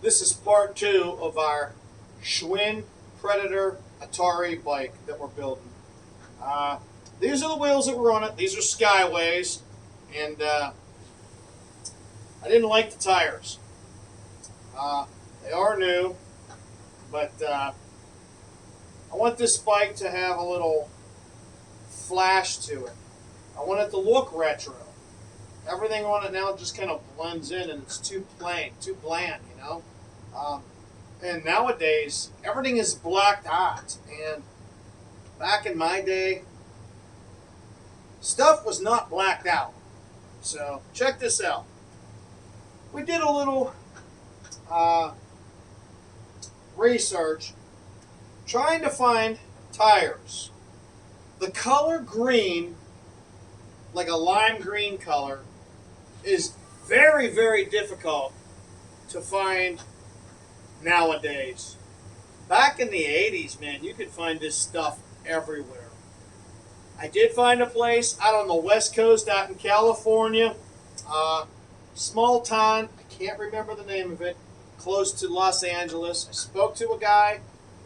This is part 2 of our Schwinn Predator Atari bike that we're building. These are the wheels that were on it. These are Skyways, and I didn't like the tires. They are new, but I want this bike to have a little flash to it. I want it to look retro. Everything on it now just kind of blends in, and it's too plain, too bland, you know. And nowadays, everything is blacked out. And back in my day, stuff was not blacked out. So check this out. We did a little research trying to find tires. The color green, like a lime green color, is very, very difficult to find nowadays. Back in the 80s, man, you could find this stuff everywhere. I did find a place out on the West Coast, out in California, small town, I can't remember the name of it, close to Los Angeles. I spoke to a guy,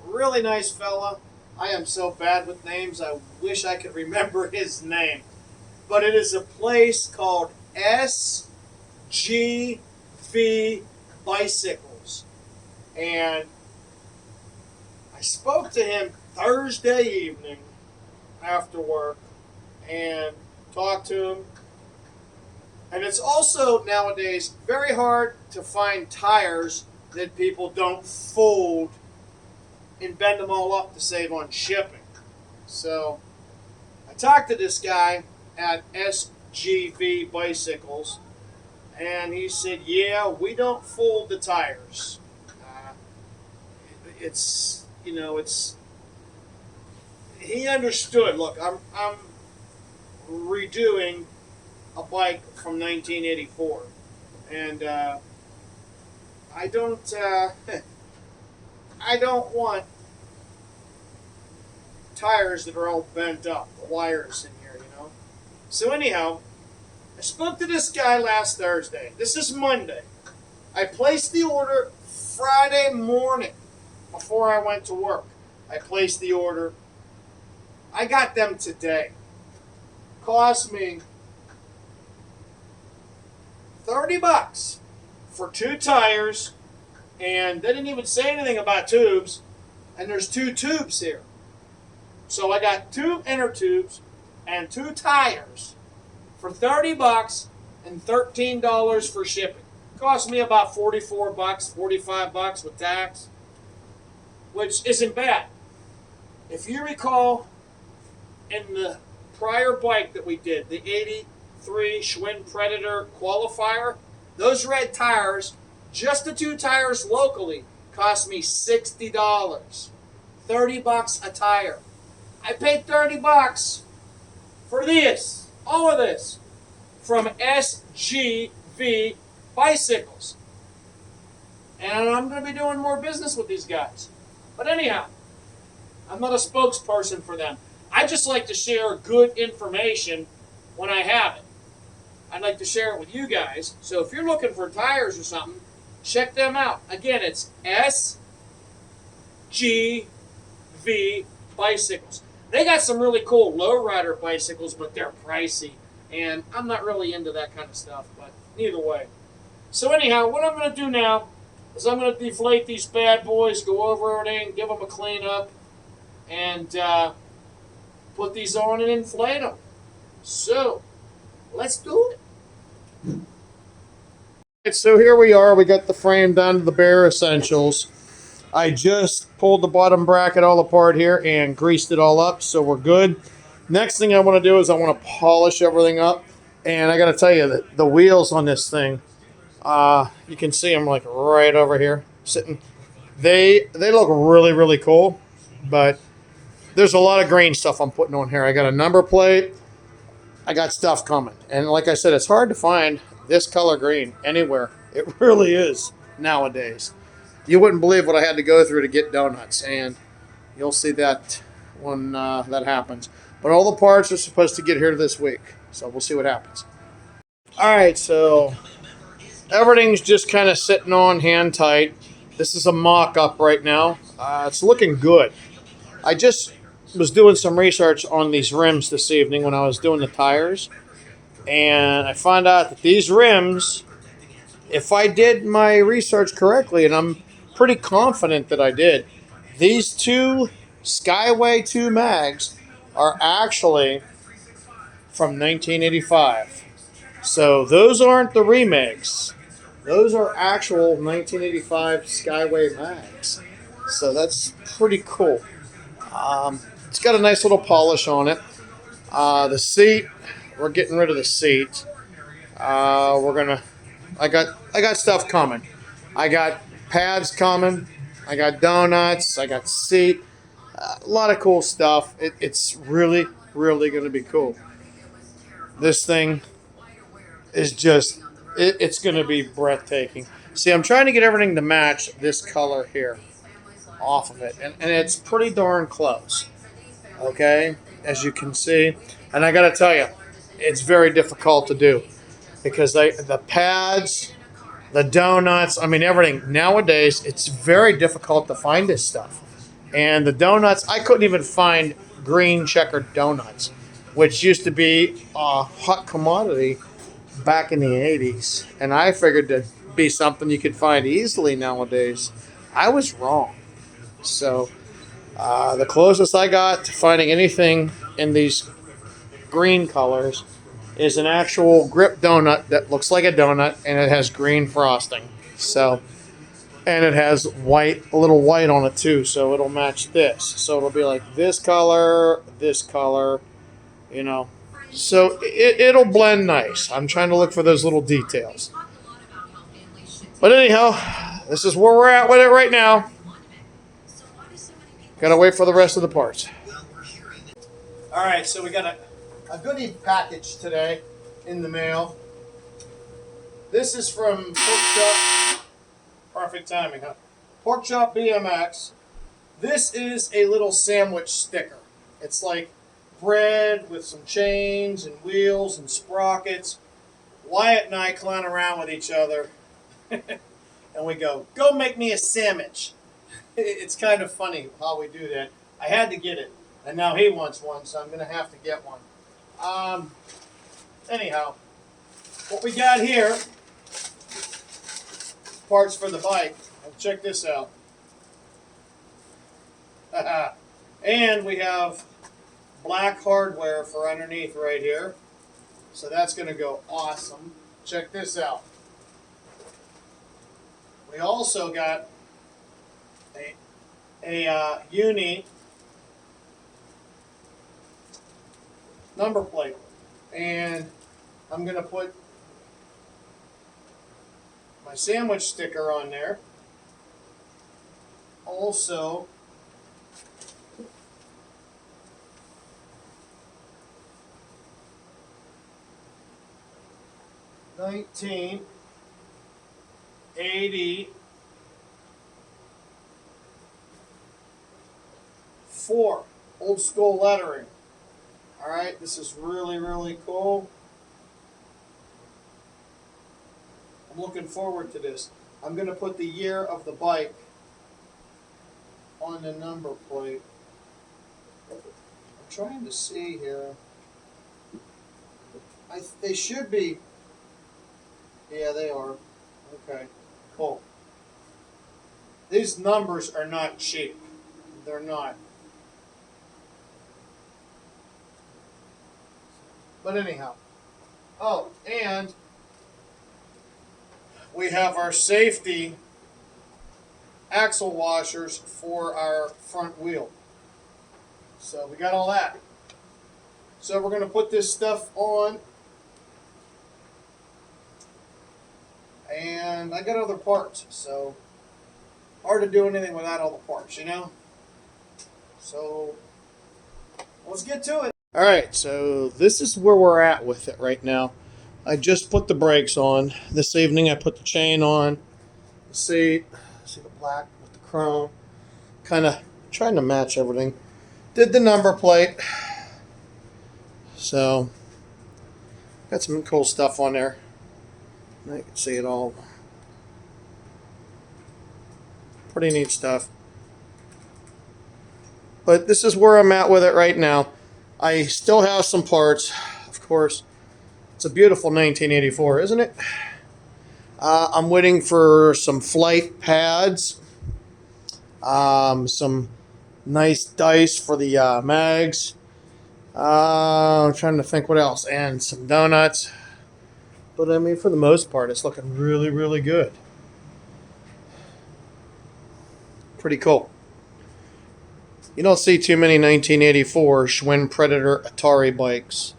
really nice fella. I am so bad with names, I wish I could remember his name. But it is a place called SGV Bicycles. And I spoke to him Thursday evening after work and talked to him. And it's also nowadays very hard to find tires that people don't fold and bend them all up to save on shipping. So I talked to this guy at SGV Bicycles, and he said, yeah, we don't fold the tires. It's, you know, it's, he understood. Look, I'm redoing a bike from 1984, and I don't want tires that are all bent up, the wires in here, you know. So anyhow, I spoke to this guy last Thursday. This is Monday. I placed the order Friday morning before I went to work. I placed the order. I got them today. Cost me $30 for 2 tires, and they didn't even say anything about tubes, and there's 2 tubes here. So I got 2 inner tubes and 2 tires for $30 and $13 for shipping. Cost me about $44, $45 with tax, which isn't bad. If you recall, in the prior bike that we did, the 83 Schwinn Predator qualifier, those red tires, just the 2 tires locally, cost me $60. $30 a tire. I paid $30 for this, all of this, from SGV Bicycles. And I'm going to be doing more business with these guys. But anyhow, I'm not a spokesperson for them. I just like to share good information when I have it. I'd like to share it with you guys. So if you're looking for tires or something, check them out. Again, it's SGV Bicycles. They got some really cool lowrider bicycles, but they're pricey. And I'm not really into that kind of stuff, but either way. So anyhow, what I'm going to do now is I'm going to deflate these bad boys, go over everything, give them a clean up, and put these on and inflate them. So, let's do it. So here we are. We got the frame down to the bare essentials. I just pulled the bottom bracket all apart here and greased it all up, so we're good. Next thing I want to do is I want to polish everything up. And I got to tell you that the wheels on this thing, you can see them like right over here sitting. They look really, really cool, but there's a lot of green stuff I'm putting on here. I got a number plate. I got stuff coming. And like I said, it's hard to find this color green anywhere. It really is nowadays. You wouldn't believe what I had to go through to get donuts, and you'll see that when that happens. But all the parts are supposed to get here this week, so we'll see what happens. All right, so everything's just kind of sitting on hand tight. This is a mock-up right now. It's looking good. I just was doing some research on these rims this evening when I was doing the tires, and I found out that these rims, if I did my research correctly, and I'm pretty confident that I did, these two Skyway 2 mags are actually from 1985. So those aren't the remakes. Those are actual 1985 Skyway mags. So that's pretty cool. It's got a nice little polish on it. The seat, we're getting rid of the seat. I got stuff coming. I got pads coming. I got donuts. I got seat. A lot of cool stuff. It's really, really going to be cool. This thing is just, it's going to be breathtaking. See, I'm trying to get everything to match this color here off of it. And it's pretty darn close. Okay, as you can see. And I got to tell you, it's very difficult to do. Because the pads, the donuts, I mean everything. Nowadays, it's very difficult to find this stuff. And the donuts, I couldn't even find green checkered donuts, which used to be a hot commodity back in the 80s. And I figured to be something you could find easily nowadays. I was wrong. So the closest I got to finding anything in these green colors is an actual grip donut that looks like a donut, and it has green frosting. So, and it has white, a little white on it too, so it'll match this. So it'll be like this color, you know. So it'll blend nice. I'm trying to look for those little details. But anyhow, this is where we're at with it right now. Gotta wait for the rest of the parts. All right, so we got a goodie package today in the mail. This is from Pork Chop. Perfect timing, huh? Pork Chop BMX. This is a little sandwich sticker. It's like bread with some chains and wheels and sprockets. Wyatt and I clown around with each other. And we go make me a sandwich. It's kind of funny how we do that. I had to get it. And now he wants one, so I'm going to have to get one. Anyhow, what we got here, parts for the bike. Check this out. And we have black hardware for underneath right here. So that's going to go awesome. Check this out. We also got a uni number plate, and I'm going to put my sandwich sticker on there. Also, $1984 old school lettering. All right, this is really, really cool. I'm looking forward to this. I'm going to put the year of the bike on the number plate. I'm trying to see here. They should be. Yeah, they are. Okay, cool. These numbers are not cheap. They're not. But anyhow. Oh, and we have our safety axle washers for our front wheel. So we got all that. So we're going to put this stuff on. And I got other parts, so hard to do anything without all the parts, you know? So let's get to it. All right, so this is where we're at with it right now. I just put the brakes on. This evening I put the chain on. See the black with the chrome. Kind of trying to match everything. Did the number plate. So, got some cool stuff on there. I can see it all. Pretty neat stuff. But this is where I'm at with it right now. I still have some parts, of course. It's a beautiful 1984, isn't it? I'm waiting for some flight pads, some nice dice for the mags. I'm trying to think what else, and some donuts. But I mean, for the most part, it's looking really, really good. Pretty cool. You don't see too many 1984 Schwinn Predator Atari bikes.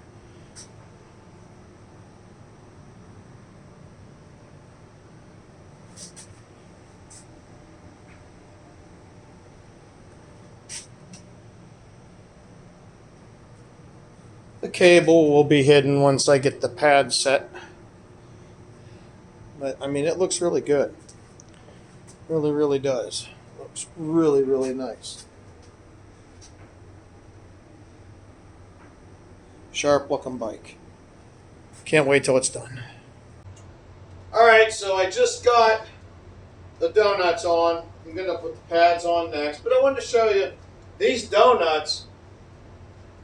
The cable will be hidden once I get the pad set. But, I mean, it looks really good. Really, really does. Looks really, really nice. Sharp looking bike. Can't wait till it's done. Alright, so I just got the donuts on. I'm going to put the pads on next. But I wanted to show you these donuts.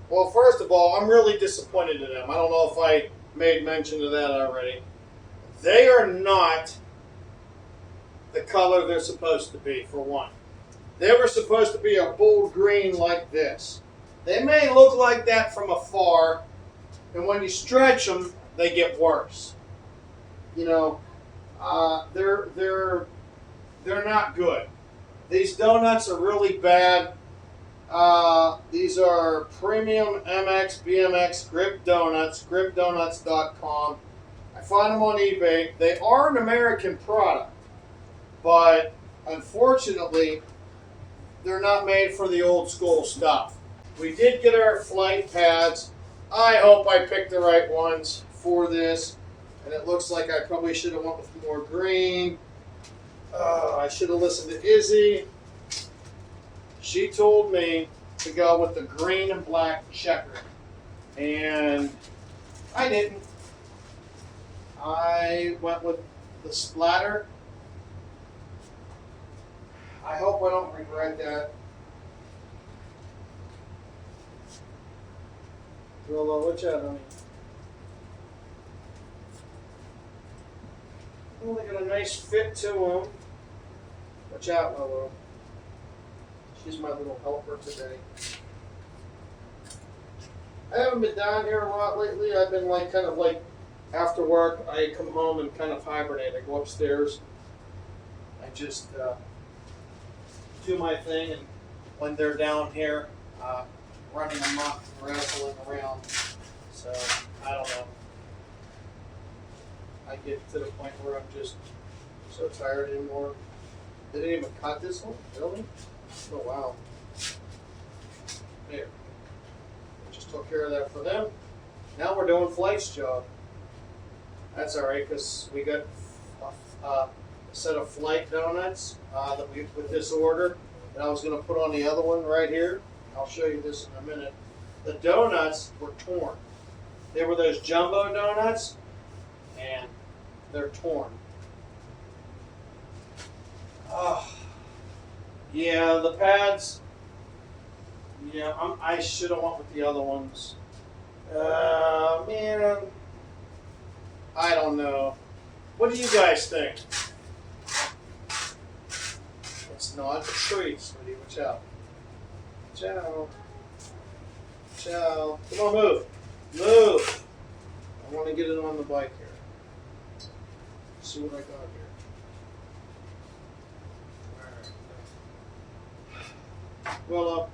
Well, first of all, I'm really disappointed in them. I don't know if I made mention of that already. They are not the color they're supposed to be, for one. They were supposed to be a bold green like this. They may look like that from afar, and when you stretch them, they get worse. You know, they're not good. These donuts are really bad. These are premium MX BMX grip donuts, gripdonuts.com. I find them on eBay. They are an American product, but unfortunately, they're not made for the old school stuff. We did get our flight pads. I hope I picked the right ones for this, and it looks like I probably should have went with more green. I should have listened to Izzy. She told me to go with the green and black checker, and I didn't. I went with the splatter. I hope I don't regret that. Rolo, watch out, honey. Oh, they got a nice fit to them. Watch out, Rolo. She's my little helper today. I haven't been down here a lot lately. I've been like kind of like after work, I come home and kind of hibernate. I go upstairs. I just do my thing, and when they're down here, running amok, wrestling around. So I don't know. I get to the point where I'm just so tired anymore. They didn't even cut this one, really? Oh wow. There. I just took care of that for them. Now we're doing Flight's job. That's alright, because we got a set of Flight donuts that we with this order that I was going to put on the other one right here. I'll show you this in a minute. The donuts were torn. They were those jumbo donuts, and they're torn. Yeah, the pads. Yeah, I should have went with the other ones. Man, I don't know. What do you guys think? It's not a treat, sweetie. Watch out. Ciao. Ciao. Come on, move. Move. I want to get it on the bike here. Let's see what I got here. Alright. Well,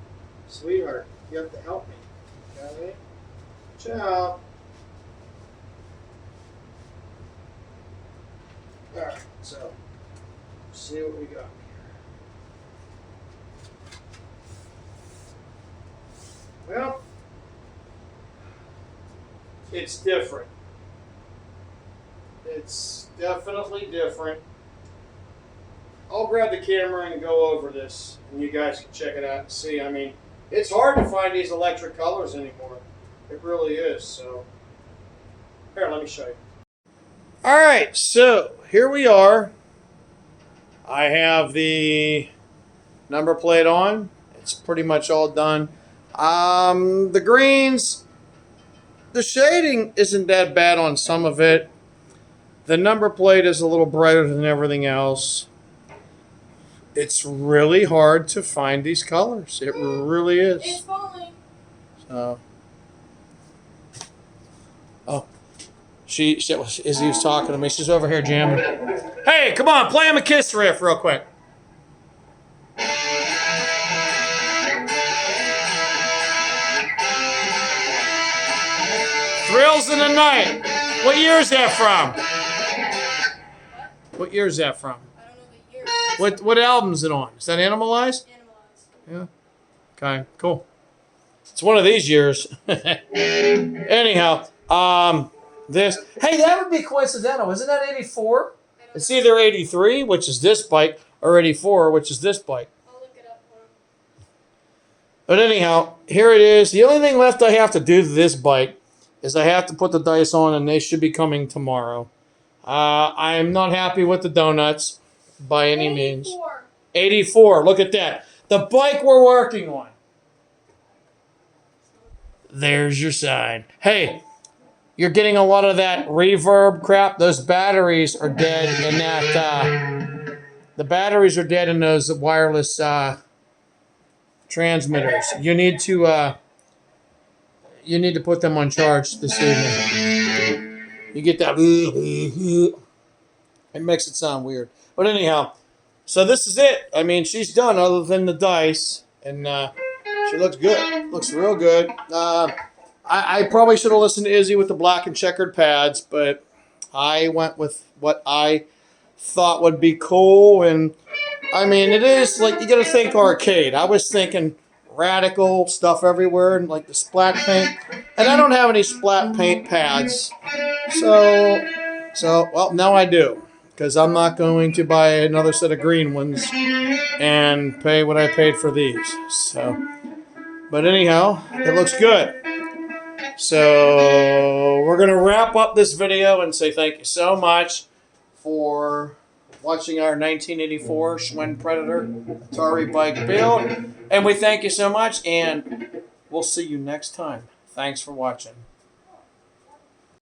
sweetheart, you have to help me. Okay? Ciao. Alright, so, see what we got here. Well, it's different. It's definitely different. I'll grab the camera and go over this, and you guys can check it out and see. I mean, it's hard to find these electric colors anymore. It really is. So, here, let me show you. All right, so here we are. I have the number plate on. It's pretty much all done. The greens, the shading isn't that bad on some of it. The number plate is a little brighter than everything else. It's really hard to find these colors. It really is. It's falling. So, oh, Izzy was talking to me. She's over here jamming. Hey, come on, play him a Kiss riff real quick. Thrills in the Night. What year is that from? What year is that from? I don't know the year. What album is it on? Is that Animalized? Animalized. Yeah. Okay, cool. It's one of these years. Anyhow, this. Hey, that would be coincidental. Isn't that 84? It's either 83, which is this bike, or 84, which is this bike. I'll look it up for him. But anyhow, here it is. The only thing left I have to do to this bike is I have to put the dice on, and they should be coming tomorrow. I am not happy with the donuts by any means. 84. Look at that. The bike we're working on. There's your sign. Hey, you're getting a lot of that reverb crap. Those batteries are dead in that. The batteries are dead in those wireless transmitters. You need to put them on charge this evening. You get that. It makes it sound weird. But anyhow, so this is it. I mean, she's done other than the dice, and she looks good. Looks real good. I probably should have listened to Izzy with the black and checkered pads, but I went with what I thought would be cool. And I mean, it is like you got to think arcade. I was thinking radical stuff everywhere and like the splat paint, and I don't have any splat paint pads. So well, now I do, because I'm not going to buy another set of green ones and pay what I paid for these. So, but anyhow, it looks good. So we're going to wrap up this video and say thank you so much for watching our 1984 Schwinn Predator Atari Bike build. And we thank you so much, and we'll see you next time. Thanks for watching.